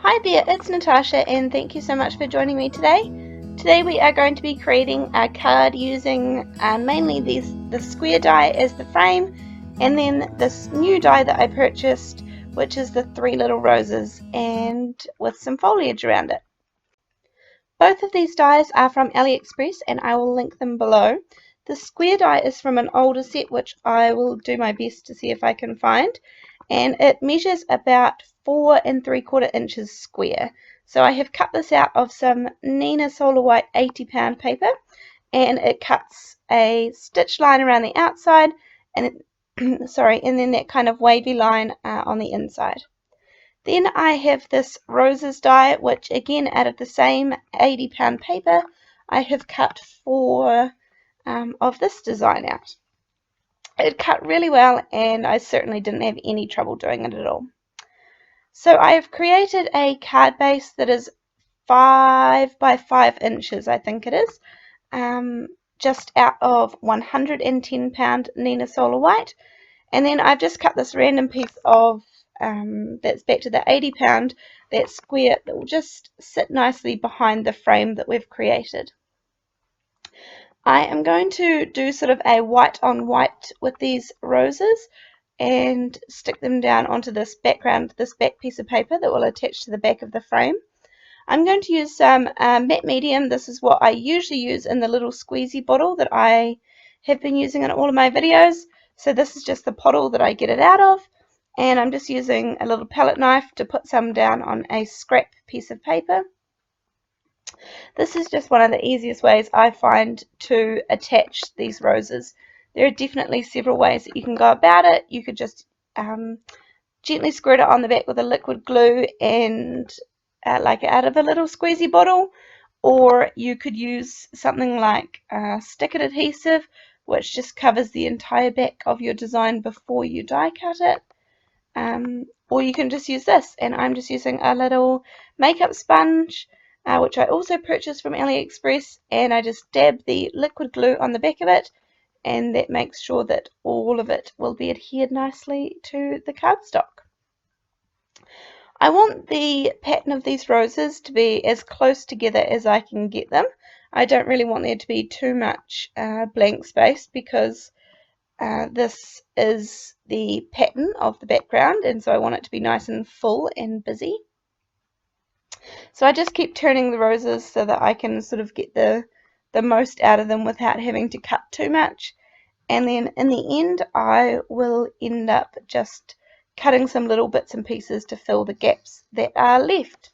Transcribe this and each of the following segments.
Hi there, it's Natasha and thank you so much for joining me today. Today we are going to be creating a card using mainly the square die as the frame, and then this new die that I purchased, which is the 3 little roses and with some foliage around it. Both of these dies are from AliExpress and I will link them below. The square die is from an older set which I will do my best to see if I can find, and it measures about 4 3/4 inches square. So I have cut this out of some Nina Solar White 80-pound paper, and it cuts a stitch line around the outside and and then that kind of wavy line on the inside. Then I have this roses die, which again out of the same 80-pound paper, I have cut 4 of this design out. It cut really well and I certainly didn't have any trouble doing it at all. So I have created a card base that is 5 by 5 inches, I think it is, just out of 110-pound Nina Solar White. And then I've just cut this random piece of that's back to the 80-pound, that square, that will just sit nicely behind the frame that we've created. I am going to do sort of a white on white with these roses and stick them down onto this background, this back piece of paper that will attach to the back of the frame. I'm going to use some matte medium. This is what I usually use in the little squeezy bottle that I have been using in all of my videos. So this is just the bottle that I get it out of, and I'm just using a little palette knife to put some down on a scrap piece of paper. This is just one of the easiest ways I find to attach these roses. There are definitely several ways that you can go about it. You could just gently squirt it on the back with a liquid glue and like out of a little squeezy bottle, or you could use something like stick-it adhesive, which just covers the entire back of your design before you die cut it. Or you can just use this, and I'm just using a little makeup sponge, which I also purchased from AliExpress, and I just dab the liquid glue on the back of it, and that makes sure that all of it will be adhered nicely to the cardstock. I want the pattern of these roses to be as close together as I can get them. I don't really want there to be too much blank space, because this is the pattern of the background, and so I want it to be nice and full and busy. So I just keep turning the roses so that I can sort of get the most out of them without having to cut too much. And then in the end I will end up just cutting some little bits and pieces to fill the gaps that are left.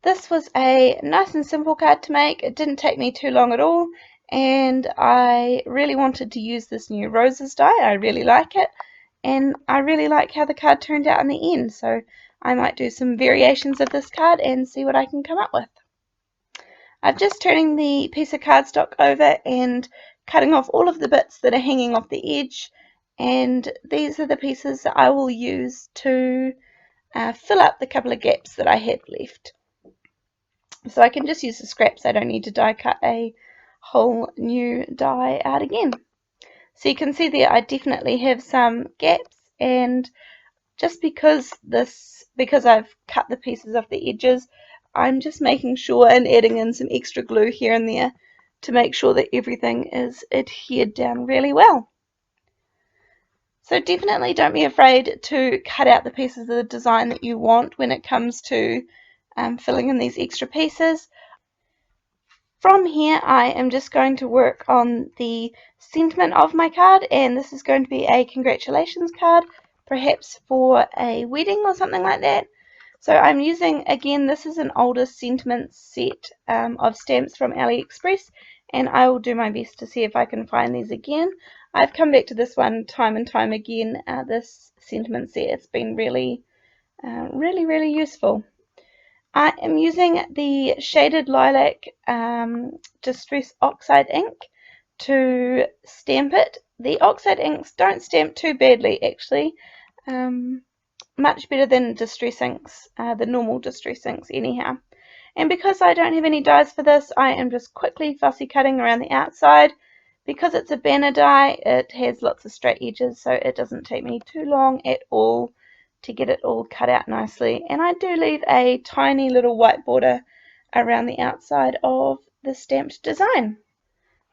This was a nice and simple card to make. It didn't take me too long at all, and I really wanted to use this new roses die. I really like it, and I really like how the card turned out in the end, so I might do some variations of this card and see what I can come up with. I'm just turning the piece of cardstock over and cutting off all of the bits that are hanging off the edge, and these are the pieces that I will use to fill up the couple of gaps that I have left. So I can just use the scraps. I don't need to die cut a whole new die out again. So you can see there I definitely have some gaps, and just because I've cut the pieces off the edges, I'm just making sure and adding in some extra glue here and there to make sure that everything is adhered down really well. So definitely don't be afraid to cut out the pieces of the design that you want when it comes to filling in these extra pieces. From here I am just going to work on the sentiment of my card, and this is going to be a congratulations card, perhaps for a wedding or something like that. So I'm using, again, this is an older sentiment set of stamps from AliExpress, and I will do my best to see if I can find these again. I've come back to this one time and time again, this sentiment set. It's been really useful. I am using the Shaded Lilac Distress Oxide ink to stamp it. The oxide inks don't stamp too badly, actually. Much better than Distress inks, the normal Distress inks anyhow. And because I don't have any dies for this, I am just quickly fussy cutting around the outside. Because it's a banner die, it has lots of straight edges, so it doesn't take me too long at all to get it all cut out nicely. And I do leave a tiny little white border around the outside of the stamped design.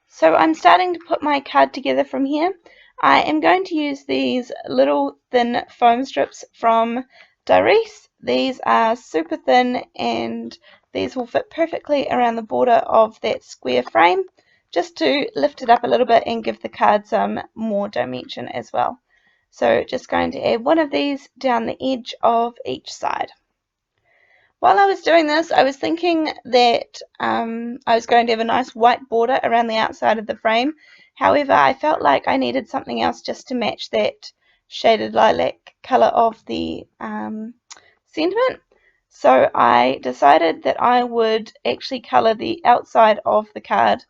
So I'm starting to put my card together from here. I am going to use these little thin foam strips from Darice. These are super thin and these will fit perfectly around the border of that square frame, just to lift it up a little bit and give the card some more dimension as well. So just going to add one of these down the edge of each side. While I was doing this, I was thinking that I was going to have a nice white border around the outside of the frame. However, I felt like I needed something else just to match that shaded lilac color of the sentiment. So I decided that I would actually color the outside of the card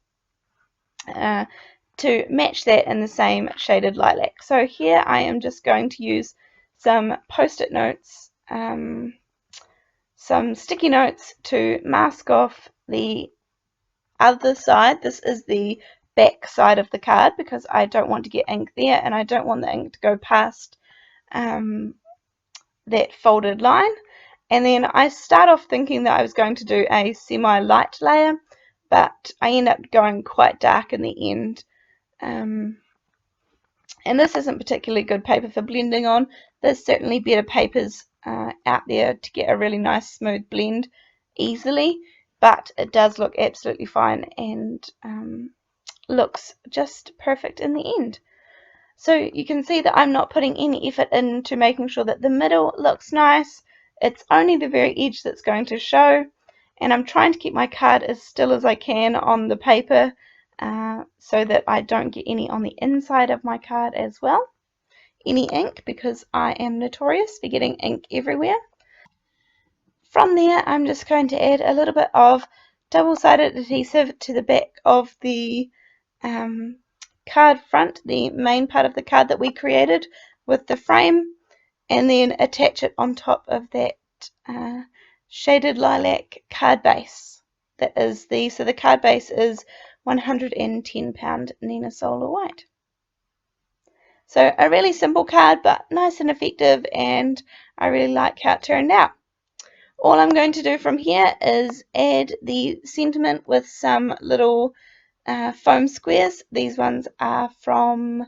to match that in the same shaded lilac. So here I am just going to use some post-it notes, some sticky notes to mask off the other side. This is the back side of the card because I don't want to get ink there and I don't want the ink to go past that folded line. And then I start off thinking that I was going to do a semi-light layer, but I end up going quite dark in the end. And this isn't particularly good paper for blending on. There's certainly better papers out there to get a really nice smooth blend easily, but it does look absolutely fine and looks just perfect in the end. So you can see that I'm not putting any effort into making sure that the middle looks nice. It's only the very edge that's going to show, and I'm trying to keep my card as still as I can on the paper so that I don't get any on the inside of my card as well, any ink, because I am notorious for getting ink everywhere. From there, I'm just going to add a little bit of double-sided adhesive to the back of the card front, the main part of the card that we created with the frame, and then attach it on top of that shaded lilac card base. So the card base is 110 pound Nina Solar White. So a really simple card, but nice and effective, and I really like how it turned out. All I'm going to do from here is add the sentiment with some little foam squares. These ones are from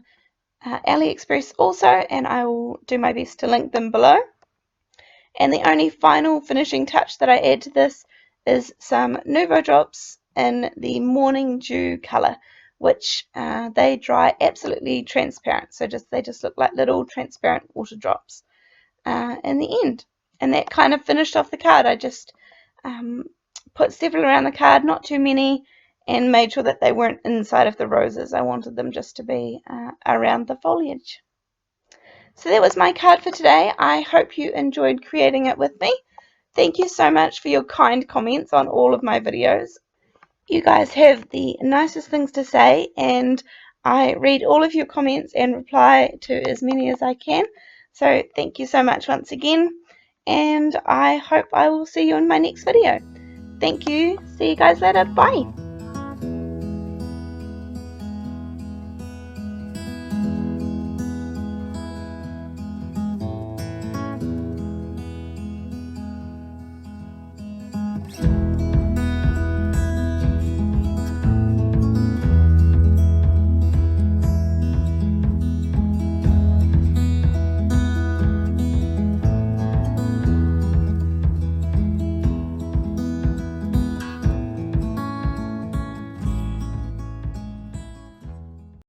AliExpress also, and I will do my best to link them below. And the only final finishing touch that I add to this is some Nuvo drops in the Morning Dew color, which they dry absolutely transparent. So they just look like little transparent water drops in the end. And that kind of finished off the card. I just put several around the card, not too many, and made sure that they weren't inside of the roses. I wanted them just to be around the foliage. So that was my card for today. I hope you enjoyed creating it with me. Thank you so much for your kind comments on all of my videos. You guys have the nicest things to say, and I read all of your comments and reply to as many as I can. So thank you so much once again, and I hope I will see you in my next video. Thank you. See you guys later. Bye.